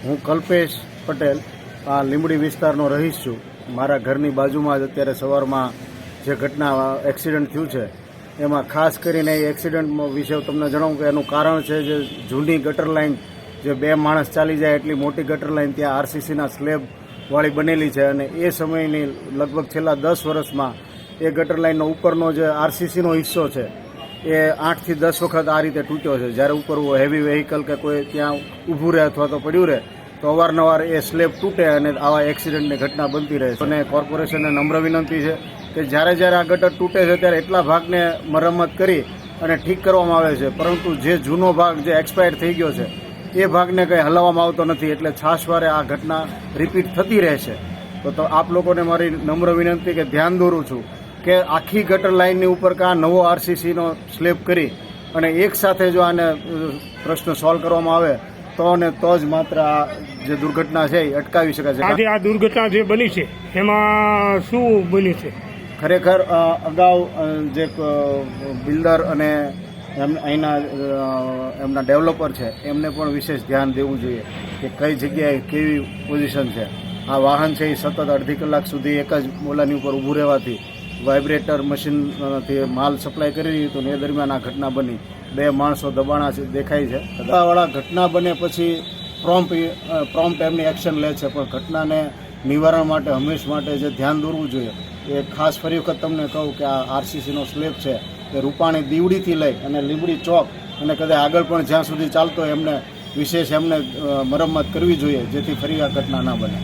હું કલ્પેશ પટેલ આ લીંબડી વિસ્તારનો રહીશ છું. મારા ઘરની બાજુમાં જ અત્યારે સવારમાં જે ઘટના એક્સિડન્ટ થયું છે એમાં ખાસ કરીને એ એક્સિડન્ટ વિશે તમને જણાવું કે એનું કારણ છે જે જૂની ગટર લાઇન, જે 2 માણસ ચાલી જાય એટલી મોટી ગટર લાઇન ત્યાં આરસીસીના સ્લેબવાળી બનેલી છે અને એ સમયની લગભગ છેલ્લા 10 વર્ષમાં એ ગટર લાઇનનો ઉપરનો જે આરસીસીનો હિસ્સો છે એ 8 થી 10 વખત આ રીતે તૂટ્યો છે. જ્યારે ઉપર હેવી વ્હીકલ કે કોઈ ત્યાં ઊભું રહે અથવા તો પડ્યું રહે તો અવારનવાર એ સ્લેબ તૂટે અને આવા એક્સિડન્ટની ઘટના બનતી રહે છે. અને કોર્પોરેશનને નમ્ર વિનંતી છે કે જ્યારે આ ગટર તૂટે છે ત્યારે એટલા ભાગને મરમ્મત કરી અને ઠીક કરવામાં આવે છે, પરંતુ જે જૂનો ભાગ જે એક્સપાયર થઈ ગયો છે એ ભાગને કંઈ હલાવવામાં આવતો નથી, એટલે છાશવારે આ ઘટના રિપીટ થતી રહેશે. તો આપ લોકોને મારી નમ્ર વિનંતી કે ધ્યાન દોરું છું કે આખી ગટર લાઇનની ઉપર આ નવો આરસીસીનો સ્લેબ કરી અને એક સાથે જો આને પ્રશ્ન સોલ્વ કરવામાં આવે તો જ માત્ર આ જે દુર્ઘટના છે એ અટકાવી શકાય છે. આજે આ દુર્ઘટના જે બની છે એમાં શું બન્યું છે? ખરેખર અગાઉ જે બિલ્ડર અને અહીંના એમના ડેવલપર છે એમને પણ વિશેષ ધ્યાન દેવું જોઈએ કે કઈ જગ્યાએ કેવી પોઝિશન છે. આ વાહન છે એ સતત અડધી કલાક સુધી એક જ મોલાની ઉપર ઊભું રહેવાથી વાઇબ્રેટર મશીનથી માલ સપ્લાય કરી રહ્યું હતું ને એ દરમિયાન આ ઘટના બની. 2 માણસો દબાણા દેખાય છે. વાળા ઘટના બને પછી પ્રોમ્પ્ટ એમની એક્શન લે છે, પણ ઘટનાને નિવારણ માટે હંમેશ માટે જે ધ્યાન દોરવું જોઈએ એ ખાસ ફરી વખત તમને કહું કે આ આરસીસીનો સ્લેબ છે એ રૂપાણી દીવડીથી લઈ અને લીંબડી ચોક અને કદાચ આગળ પણ જ્યાં સુધી ચાલતો એમને વિશેષ મરમ્મત કરવી જોઈએ જેથી ફરી આ ઘટના ના બને.